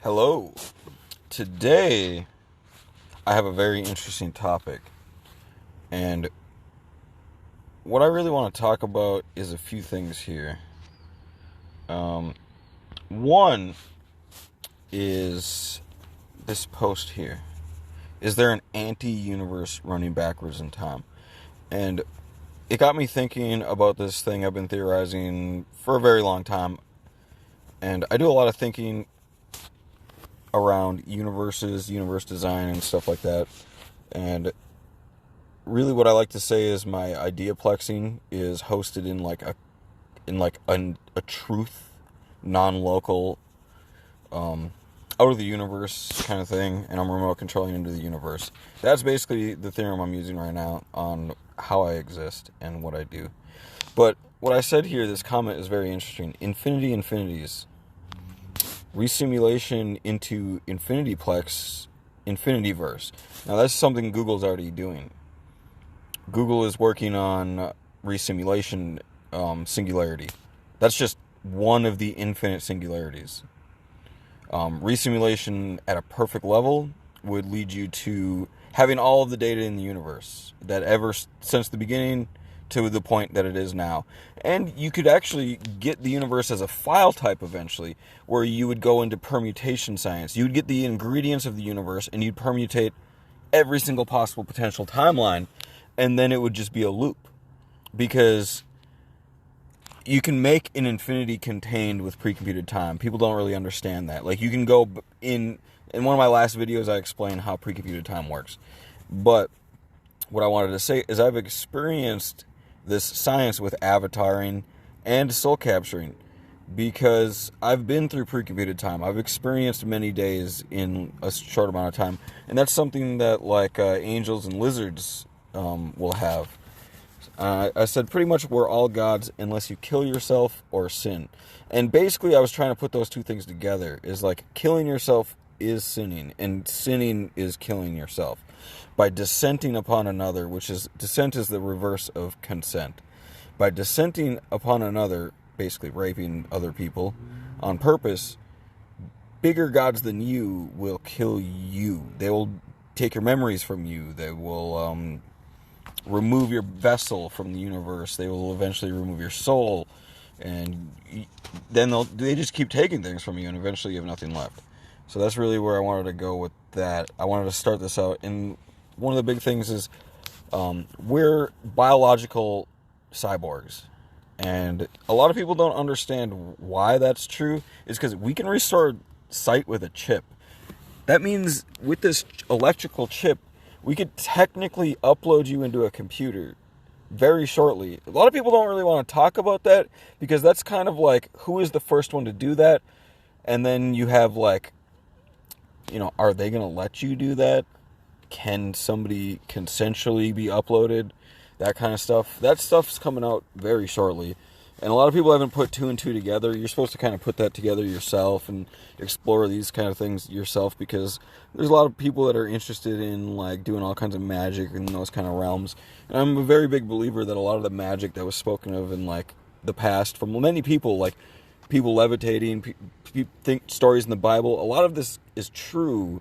Hello. Today, I have a very interesting topic. And what I really want to talk about is a few things here. One is this post here. Is there an anti-universe running backwards in time? And it got me thinking about this thing I've been theorizing for a very long time. And I do a lot of thinking around universes, universe design, and stuff like that. And really what I like to say is my ideaplexing is hosted in a truth, non-local, out of the universe kind of thing, and I'm remote controlling into the universe. That's basically the theorem I'm using right now on how I exist and what I do. But what I said here, this comment is very interesting. Infinities. Resimulation into infinityplex, infinityverse. Now that's something Google's already doing. Google is working on resimulation singularity. That's just one of the infinite singularities. Resimulation at a perfect level would lead you to having all of the data in the universe that ever since the beginning to the point that it is now. And you could actually get the universe as a file type eventually, where you would go into permutation science. You would get the ingredients of the universe and you'd permutate every single possible potential timeline, and then it would just be a loop. Because you can make an infinity contained with precomputed time. People don't really understand that. Like, you can go in one of my last videos, I explained how precomputed time works. But what I wanted to say is I've experienced this science with avataring and soul capturing because I've been through precomputed time. I've experienced many days in a short amount of time, and that's something that angels and lizards will have. I said pretty much we're all gods unless you kill yourself or sin. And basically I was trying to put those two things together. Is like killing yourself is sinning, and sinning is killing yourself. By dissenting upon another, which is, dissent is the reverse of consent. By dissenting upon another, basically raping other people on purpose, bigger gods than you will kill you. They will take your memories from you. They will remove your vessel from the universe. They will eventually remove your soul. And then they just keep taking things from you, and eventually you have nothing left. So that's really where I wanted to go with that. I wanted to start this out. And one of the big things is we're biological cyborgs. And a lot of people don't understand why that's true. It's because we can restore sight with a chip. That means with this electrical chip, we could technically upload you into a computer very shortly. A lot of people don't really want to talk about that because that's kind of like, who is the first one to do that? And then you have are they going to let you do that? Can somebody consensually be uploaded? That kind of stuff. That stuff's coming out very shortly. And a lot of people haven't put two and two together. You're supposed to kind of put that together yourself and explore these kind of things yourself, because there's a lot of people that are interested in doing all kinds of magic in those kind of realms. And I'm a very big believer that a lot of the magic that was spoken of in the past from many people, people levitating, people think stories in the Bible, a lot of this is true,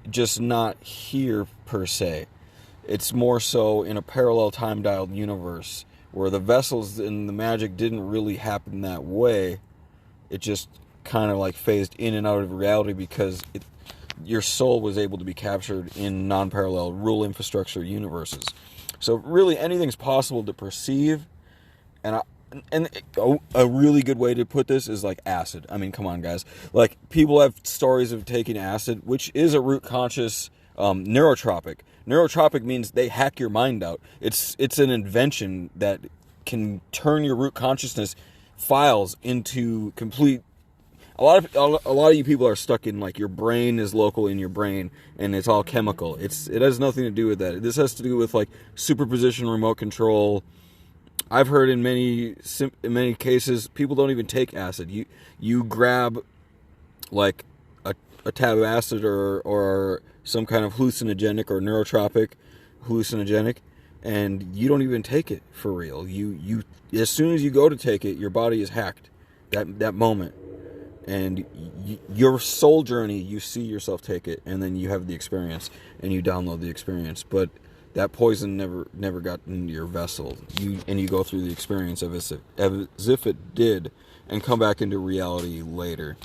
just not here per se. It's more so in a parallel time-dialed universe where the vessels and the magic didn't really happen that way. It just kind of phased in and out of reality because your soul was able to be captured in non-parallel rule infrastructure universes. So really anything's possible to perceive. And a really good way to put this is acid. I mean, come on, guys. People have stories of taking acid, which is a root conscious neurotropic. Neurotropic means they hack your mind out. It's an invention that can turn your root consciousness files into complete. A lot of you people are stuck in your brain is local in your brain and it's all chemical. It has nothing to do with that. This has to do with superposition, remote control. I've heard in many cases people don't even take acid. You grab a tab of acid or some kind of hallucinogenic or neurotropic hallucinogenic, and you don't even take it for real. You as soon as you go to take it, your body is hacked that moment. and your soul journey, you see yourself take it, and then you have the experience, and you download the experience. But that poison never got into your vessel. You go through the experience as if it did, and come back into reality later.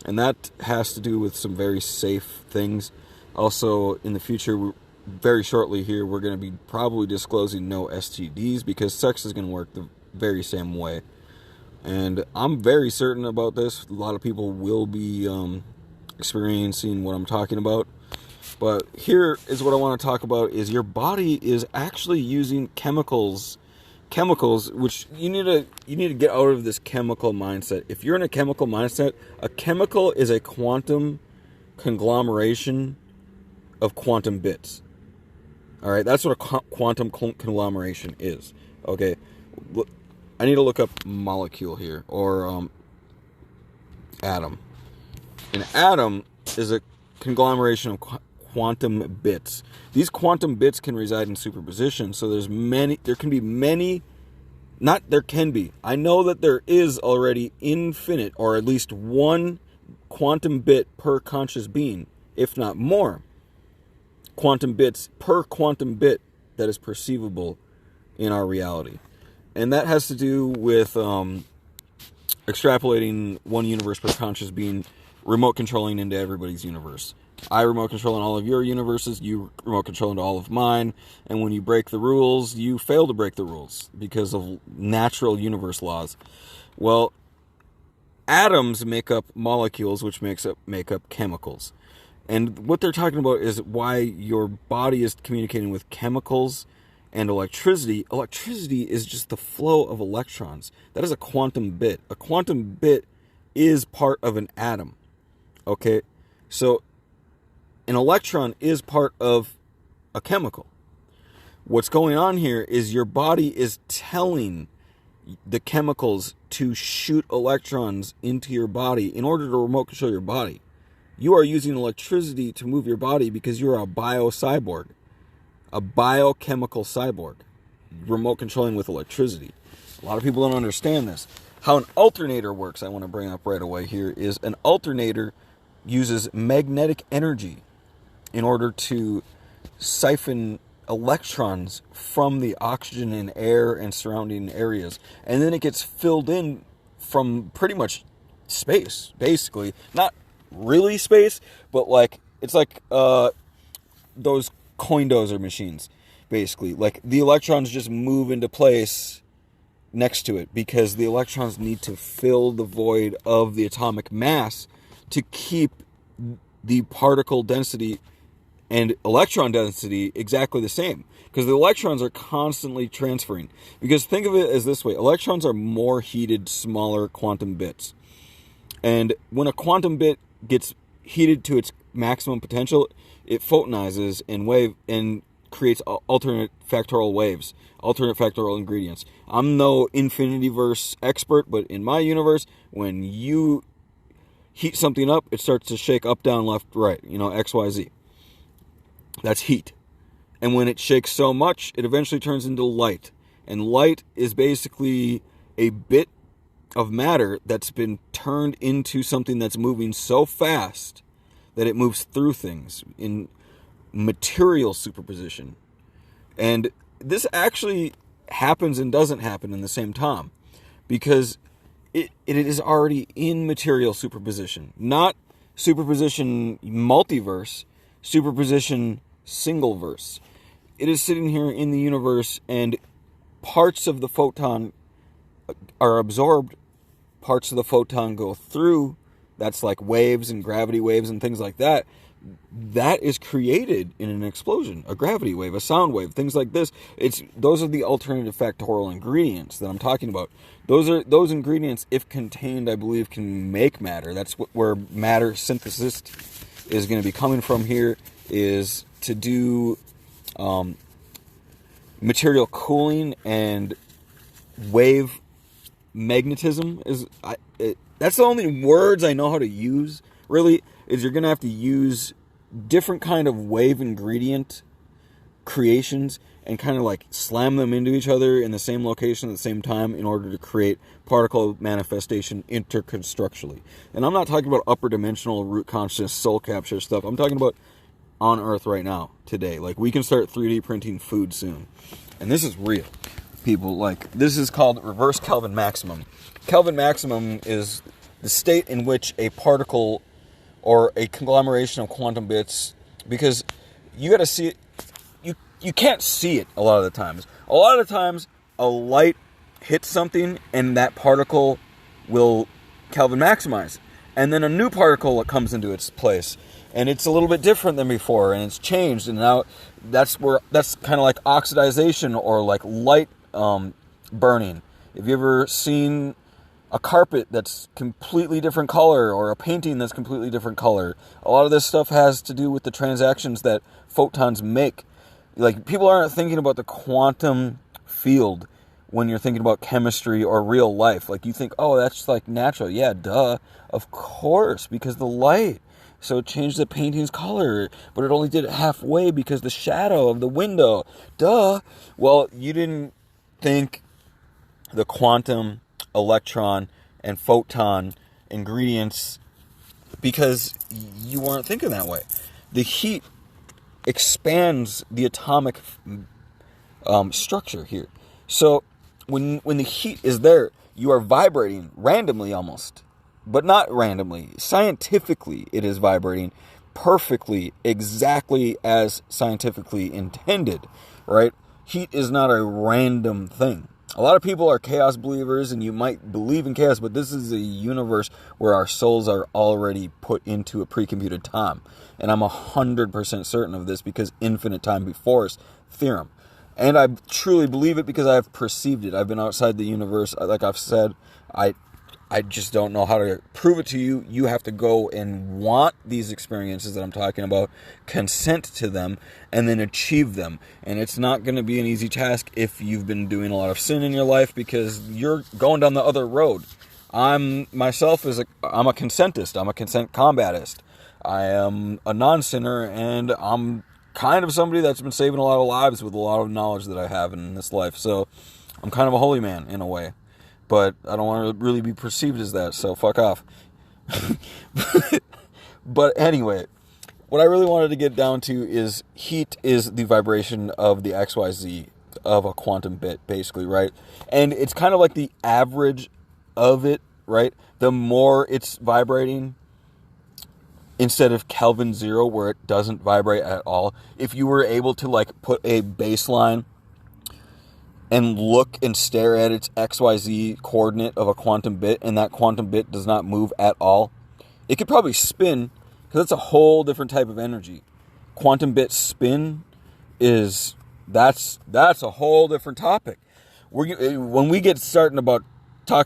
And that has to do with some very safe things. Also, in the future, very shortly here, we're going to be probably disclosing no STDs, because sex is going to work the very same way. And I'm very certain about this. A lot of people will be experiencing what I'm talking about. But here is what I want to talk about: is your body is actually using chemicals, which you need to get out of this chemical mindset. If you're in a chemical mindset, a chemical is a quantum conglomeration of quantum bits. All right, that's what a quantum conglomeration is. Okay, I need to look up molecule here, or atom. An atom is a conglomeration of quantum bits. These quantum bits can reside in superposition, so I know that there is already infinite, or at least one quantum bit per conscious being, if not more quantum bits per quantum bit that is perceivable in our reality. And that has to do with extrapolating one universe per conscious being, remote controlling into everybody's universe. I remote control in all of your universes, you remote control into all of mine, and when you break the rules, you fail to break the rules because of natural universe laws. Well, atoms make up molecules, which make up chemicals. And what they're talking about is why your body is communicating with chemicals and electricity. Electricity is just the flow of electrons. That is a quantum bit. A quantum bit is part of an atom. Okay? So an electron is part of a chemical. What's going on here is your body is telling the chemicals to shoot electrons into your body in order to remote control your body. You are using electricity to move your body because you're a bio-cyborg, a biochemical cyborg, remote controlling with electricity. A lot of people don't understand this. How an alternator works, I want to bring up right away here, is an alternator uses magnetic energy in order to siphon electrons from the oxygen and air and surrounding areas. And then it gets filled in from pretty much space, basically. Not really space, but it's like those coin dozer machines, basically. Like the electrons just move into place next to it because the electrons need to fill the void of the atomic mass to keep the particle density and electron density exactly the same, because the electrons are constantly transferring. Because think of it as this way: electrons are more heated, smaller quantum bits. And when a quantum bit gets heated to its maximum potential, it photonizes and creates alternate factorial waves, alternate factorial ingredients. I'm no infinityverse expert, but in my universe, when you heat something up, it starts to shake up, down, left, right, X, Y, Z. That's heat. And when it shakes so much, it eventually turns into light. And light is basically a bit of matter that's been turned into something that's moving so fast that it moves through things in material superposition. And this actually happens and doesn't happen in the same time, because it is already in material superposition. Not superposition multiverse, superposition single verse. It is sitting here in the universe, and parts of the photon are absorbed, parts of the photon go through. That's like waves and gravity waves and things like that. That is created in an explosion, a gravity wave, a sound wave, things like this. Those are the alternative factorial ingredients that I'm talking about. Those ingredients, if contained, I believe, can make matter. That's where matter synthesis is going to be coming from here, is to do material cooling and wave magnetism. That's the only words I know how to use, really, is you're going to have to use different kind of wave ingredient creations and kind of like slam them into each other in the same location at the same time in order to create particle manifestation interconstructually. And I'm not talking about upper dimensional root conscious soul capture stuff. I'm talking about on Earth right now, today. Like, we can start 3D printing food soon. And this is real, people. Like, this is called reverse Kelvin maximum. Kelvin maximum is the state in which a particle or a conglomeration of quantum bits, because you got to see it, you can't see it a lot of the times. A lot of the times, a light hits something and that particle will Kelvin maximize. And then a new particle comes into its place. And it's a little bit different than before, and it's changed. And now that's kind of like oxidization or like light burning. Have you ever seen a carpet that's completely different color or a painting that's completely different color? A lot of this stuff has to do with the transactions that photons make. Like, people aren't thinking about the quantum field when you're thinking about chemistry or real life. Like, you think, oh, that's like natural. Yeah, duh. Of course, because the light. So it changed the painting's color, but it only did it halfway because the shadow of the window. Duh. Well, you didn't think the quantum, electron, and photon ingredients because you weren't thinking that way. The heat expands the atomic structure here. So when the heat is there, you are vibrating randomly almost, but not randomly. Scientifically, it is vibrating perfectly, exactly as scientifically intended, right? Heat is not a random thing. A lot of people are chaos believers, and you might believe in chaos, but this is a universe where our souls are already put into a pre-computed time. And I'm 100% certain of this because infinite time before us theorem. And I truly believe it because I have perceived it. I've been outside the universe. Like I've said, I just don't know how to prove it to you. You have to go and want these experiences that I'm talking about, consent to them, and then achieve them. And it's not going to be an easy task if you've been doing a lot of sin in your life because you're going down the other road. I'm a consentist. I'm a consent combatist. I am a non-sinner, and I'm kind of somebody that's been saving a lot of lives with a lot of knowledge that I have in this life. So I'm kind of a holy man in a way. But I don't want to really be perceived as that, so fuck off. But anyway, what I really wanted to get down to is heat is the vibration of the XYZ of a quantum bit, basically, right? And it's kind of like the average of it, right? The more it's vibrating, instead of Kelvin 0, where it doesn't vibrate at all, if you were able to like put a baseline and look and stare at its XYZ coordinate of a quantum bit, and that quantum bit does not move at all, it could probably spin, because it's a whole different type of energy. Quantum bit spin that's a whole different topic. When we get talking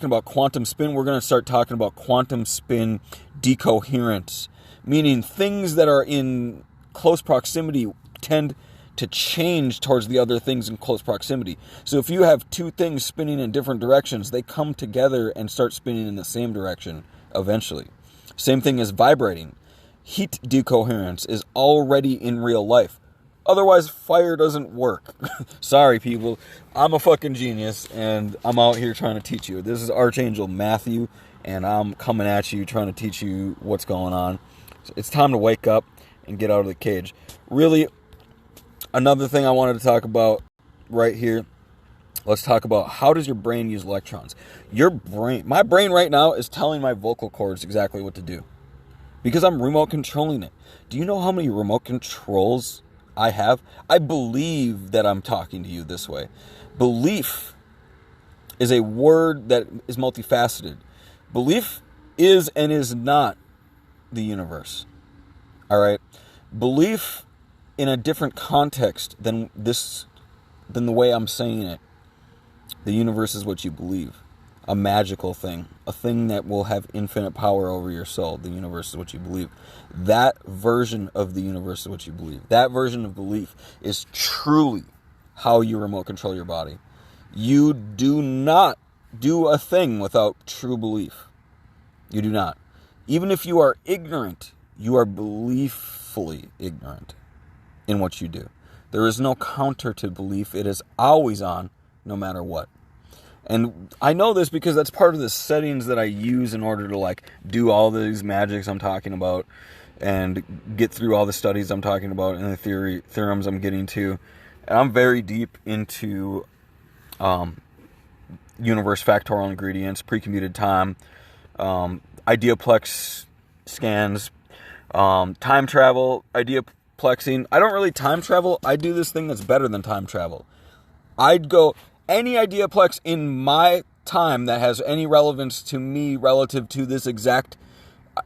about quantum spin, we're going to start talking about quantum spin decoherence, meaning things that are in close proximity tend to change towards the other things in close proximity. So if you have two things spinning in different directions, they come together and start spinning in the same direction eventually. Same thing as vibrating. Heat decoherence is already in real life. Otherwise, fire doesn't work. Sorry, people. I'm a fucking genius, and I'm out here trying to teach you. This is Archangel Matthew, and I'm coming at you trying to teach you what's going on. So it's time to wake up and get out of the cage. Really, another thing I wanted to talk about right here, let's talk about how does your brain use electrons. My brain right now is telling my vocal cords exactly what to do because I'm remote controlling it. Do you know how many remote controls I have? I believe that I'm talking to you this way. Belief is a word that is multifaceted. Belief is and is not the universe. All right? Belief in a different context than the way I'm saying it. The universe is what you believe. A magical thing. A thing that will have infinite power over your soul. The universe is what you believe. That version of the universe is what you believe. That version of belief is truly how you remote control your body. You do not do a thing without true belief. You do not. Even if you are ignorant, you are belieffully ignorant in what you do. There is no counter to belief. It is always on, no matter what. And I know this because that's part of the settings that I use in order to like do all these magics I'm talking about and get through all the studies I'm talking about and the theorems I'm getting to. And I'm very deep into universe factorial ingredients, pre-computed time, ideaplex scans, time travel, ideaplexing. I don't really time travel. I do this thing that's better than time travel. I'd go any ideaplex in my time that has any relevance to me relative to this exact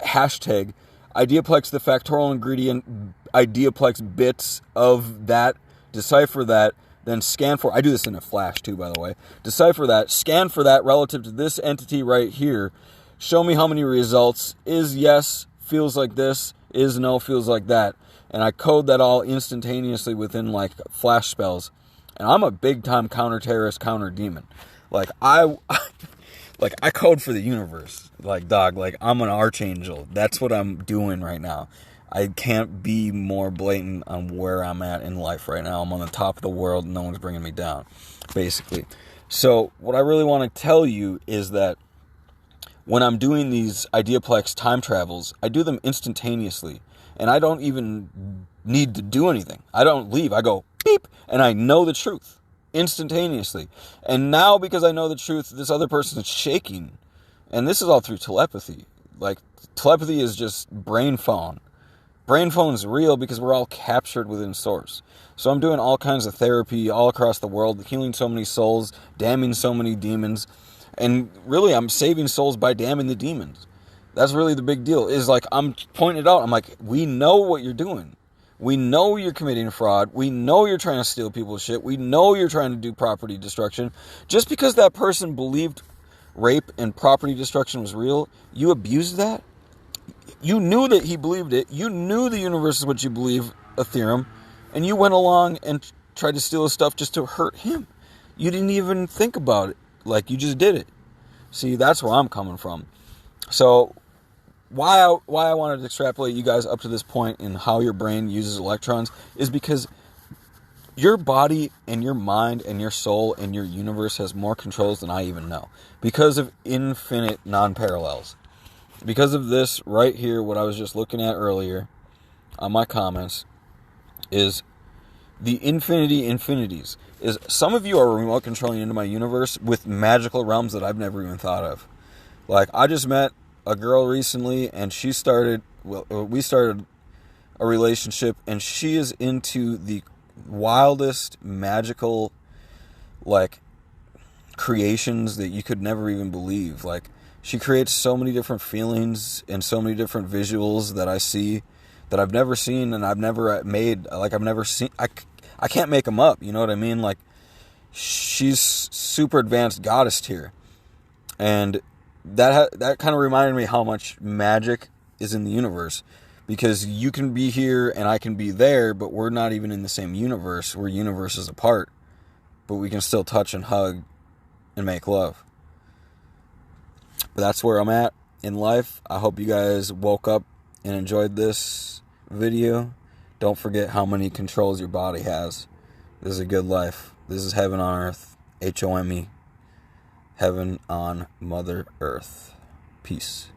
hashtag, ideaplex the factorial ingredient, ideaplex bits of that, decipher that, then scan for, I do this in a flash too, by the way, decipher that, scan for that relative to this entity right here, show me how many results, is yes, feels like this, is no, feels like that, and I code that all instantaneously within like flash spells. And I'm a big time counter-terrorist, counter-demon. Like, I code for the universe. Like, dog, like, I'm an archangel. That's what I'm doing right now. I can't be more blatant on where I'm at in life right now. I'm on the top of the world. No one's bringing me down, basically. So, what I really want to tell you is that when I'm doing these ideaplex time travels, I do them instantaneously. And I don't even need to do anything. I don't leave. I go, beep, and I know the truth instantaneously. And now, because I know the truth, this other person is shaking. And this is all through telepathy. Like, telepathy is just brain phone. Brain phone is real because we're all captured within source. So I'm doing all kinds of therapy all across the world, healing so many souls, damning so many demons. And really, I'm saving souls by damning the demons. That's really the big deal. Is like, I'm pointing it out. I'm like, we know what you're doing. We know you're committing fraud. We know you're trying to steal people's shit. We know you're trying to do property destruction. Just because that person believed rape and property destruction was real, you abused that. You knew that he believed it. You knew the universe is what you believe, a theorem, and you went along and tried to steal his stuff just to hurt him. You didn't even think about it. Like, you just did it. See, that's where I'm coming from. So, why I wanted to extrapolate you guys up to this point in how your brain uses electrons is because your body and your mind and your soul and your universe has more controls than I even know. Because of infinite non-parallels. Because of this right here, what I was just looking at earlier on my comments, is the infinities. Is some of you are remote controlling into my universe with magical realms that I've never even thought of. Like, I just met a girl recently, and we started a relationship, and she is into the wildest magical, like, creations that you could never even believe. Like, she creates so many different feelings and so many different visuals that I see that I've never seen and I've never made. Like, I've never seen. I can't make them up. You know what I mean? Like, she's super advanced goddess tier, and that kind of reminded me how much magic is in the universe, because you can be here and I can be there, but we're not even in the same universe. We're universes apart, but we can still touch and hug and make love. But that's where I'm at in life. I hope you guys woke up and enjoyed this video. Don't forget how many controls your body has. This is a good life. This is heaven on earth. HOME. Heaven on Mother Earth. Peace.